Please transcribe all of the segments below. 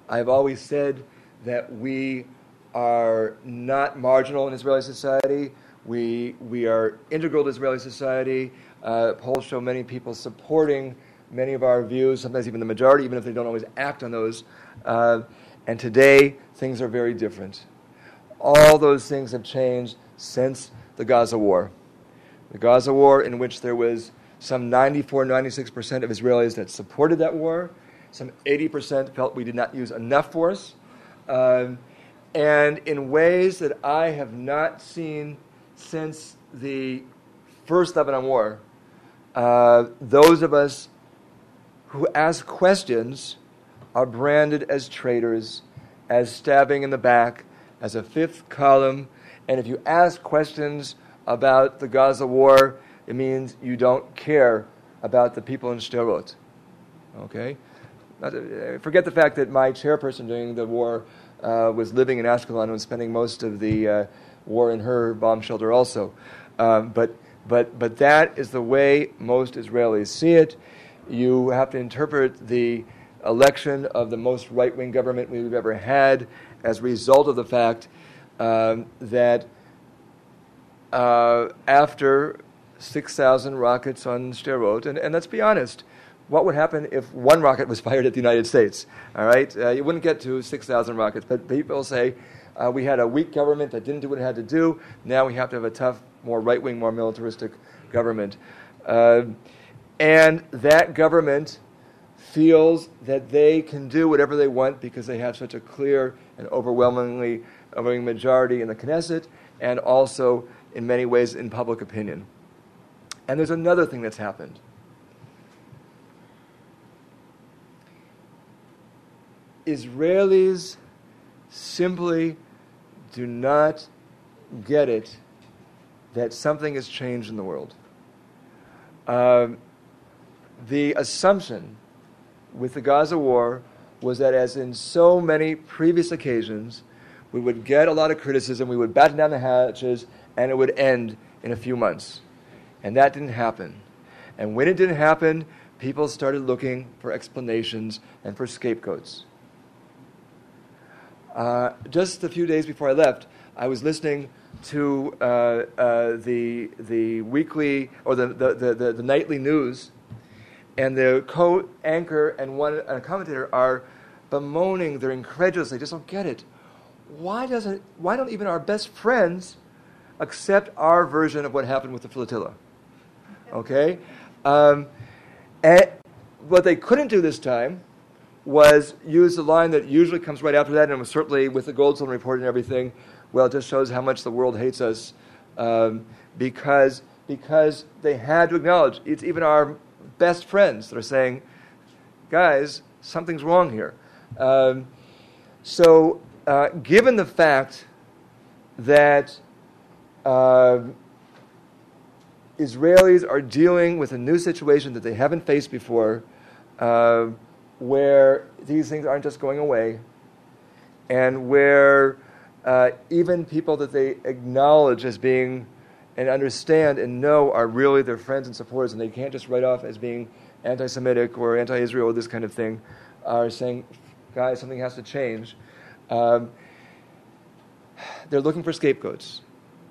I've always said that we are not marginal in Israeli society. We are integral to Israeli society. Polls show many people supporting many of our views, sometimes even the majority, even if they don't always act on those. And today, things are very different. All those things have changed since the Gaza war. The Gaza war, in which there was some 96% of Israelis that supported that war. Some 80% felt we did not use enough force. And in ways that I have not seen since the first Lebanon war, those of us who ask questions are branded as traitors, as stabbing in the back, as a fifth column. And if you ask questions about the Gaza war, it means you don't care about the people in Sderot. Okay? Forget the fact that my chairperson during the war was living in Ashkelon and was spending most of the war in her bomb shelter also. But that is the way most Israelis see it. You have to interpret the election of the most right-wing government we've ever had as a result of the fact that after 6,000 rockets on Sderot, and let's be honest, what would happen if one rocket was fired at the United States? All right, you wouldn't get to 6,000 rockets, but people say we had a weak government that didn't do what it had to do. Now we have to have a tough, more right-wing, more militaristic government. And that government feels that they can do whatever they want because they have such a clear and overwhelming majority in the Knesset and also, in many ways, in public opinion. And there's another thing that's happened. Israelis simply do not get it that something has changed in the world. The assumption with the Gaza war was that, as in so many previous occasions, we would get a lot of criticism, we would batten down the hatches, and it would end in a few months. And that didn't happen. And when it didn't happen, people started looking for explanations and for scapegoats. Just a few days before I left, I was listening to the weekly or the nightly news, and the co-anchor and a commentator are bemoaning. They're incredulous. They just don't get it. Why don't even our best friends accept our version of what happened with the flotilla? Okay, and what they couldn't do this time was use the line that usually comes right after that, and it was certainly with the Goldstone report and everything. Well, it just shows how much the world hates us, because they had to acknowledge it's even our best friends that are saying, guys, something's wrong here. So given the fact that Israelis are dealing with a new situation that they haven't faced before, where these things aren't just going away, and where even people that they acknowledge as being and understand and know are really their friends and supporters, and they can't just write off as being anti-Semitic or anti-Israel or this kind of thing, are saying, guys, something has to change. They're looking for scapegoats.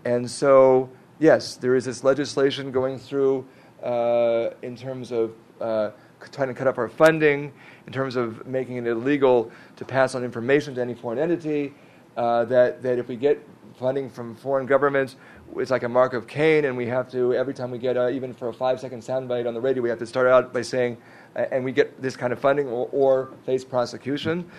And so, yes, there is this legislation going through in terms of trying to cut up our funding, in terms of making it illegal to pass on information to any foreign entity, that if we get funding from foreign governments, it's like a mark of Cain, and we have to, every time we get, even for a 5-second soundbite on the radio, we have to start out by saying, and we get this kind of funding or face prosecution.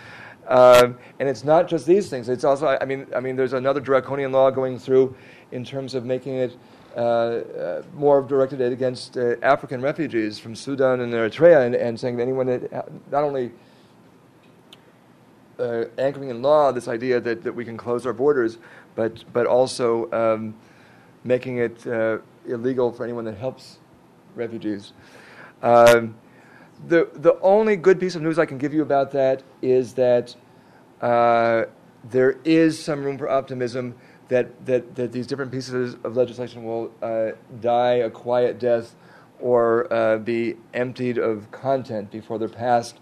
And it's not just these things. It's also, I mean, there's another draconian law going through in terms of making it more directed against African refugees from Sudan and Eritrea, and saying that anyone that not only anchoring in law this idea that we can close our borders, but also making it illegal for anyone that helps refugees. The only good piece of news I can give you about that is that there is some room for optimism that these different pieces of legislation will die a quiet death or be emptied of content before they're passed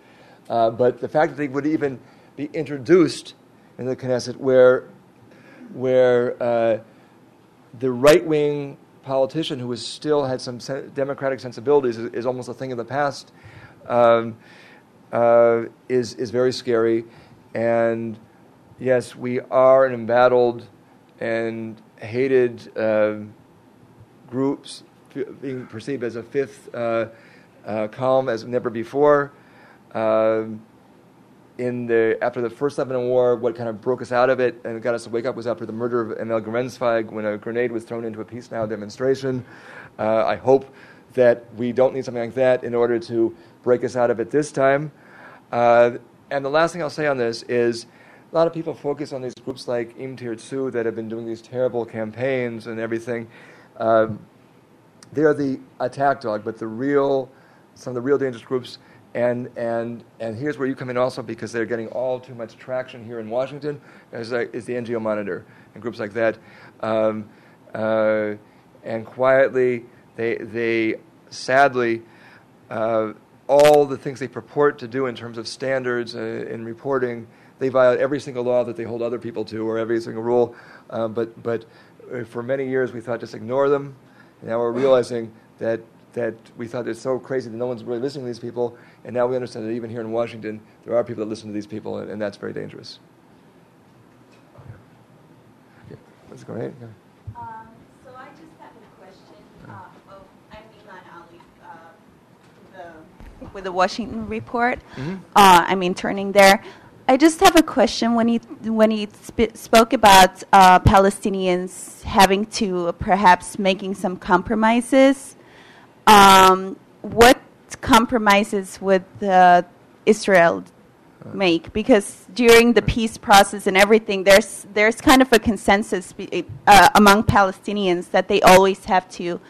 But the fact that they would even be introduced in the Knesset, where the right-wing politician who still had some democratic sensibilities is almost a thing of the past, is very scary. And yes, we are an embattled and hated groups, being perceived as a fifth column as never before. After the first Lebanon War, what kind of broke us out of it and got us to wake up was after the murder of Emil Grenzweig, when a grenade was thrown into a Peace Now demonstration. I hope that we don't need something like that in order to break us out of it this time. And the last thing I'll say on this is a lot of people focus on these groups like Im Tirtzu that have been doing these terrible campaigns and everything. They're the attack dog, but some of the real dangerous groups. And here's where you come in also, because they're getting all too much traction here in Washington, is the NGO Monitor and groups like that. And quietly, they sadly, all the things they purport to do in terms of standards in reporting, they violate every single law that they hold other people to, or every single rule. But for many years, we thought just ignore them. And now we're realizing that we thought it's so crazy that no one's really listening to these people, and now we understand that even here in Washington, there are people that listen to these people, and that's very dangerous. Okay. Let's go ahead. So I just have a question. I'm Milan Ali, with the Washington Report. Mm-hmm. Turning there. I just have a question. When he spoke about Palestinians having to perhaps making some compromises, what compromises would Israel make? Because during the peace process and everything, there's kind of a consensus among Palestinians that they always have to,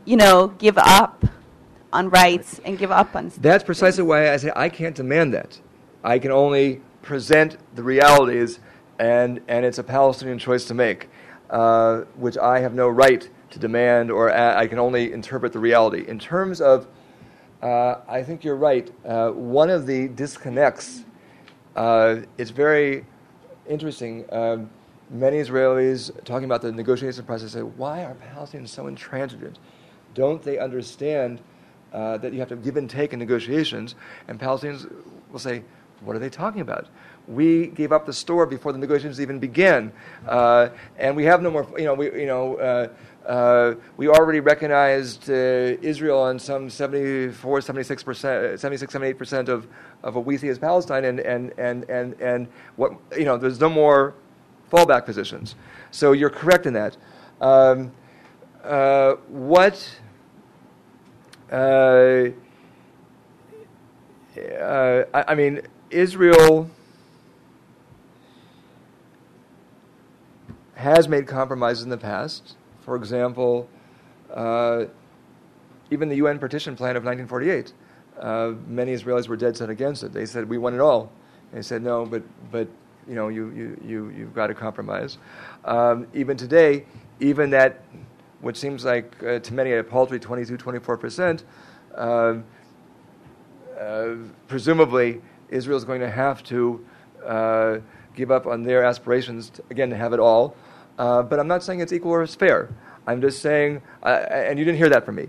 give up on rights and give up on. That's precisely why I say I can't demand that. I can only present the realities, and it's a Palestinian choice to make, which I have no right to demand, or I can only interpret the reality. In terms of, I think you're right, one of the disconnects, it's very interesting. Many Israelis talking about the negotiation process say, why are Palestinians so intransigent? Don't they understand that you have to give and take in negotiations? And Palestinians will say, what are they talking about? We gave up the store before the negotiations even began, and we have no more. We already recognized Israel on some 74, 76%, 76, 78% of what we see as Palestine, and what there's no more fallback positions. So you're correct in that. Israel has made compromises in the past. For example, even the UN partition plan of 1948, many Israelis were dead set against it. They said, we want it all. And they said, no, but you've got to compromise. Even today, even that, which seems like to many a paltry 22, 24%, presumably Israel is going to have to give up on their aspirations, to have it all. But I'm not saying it's equal or it's fair. I'm just saying, and you didn't hear that from me.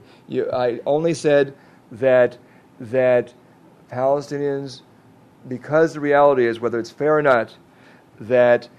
I only said that Palestinians, because the reality is, whether it's fair or not, that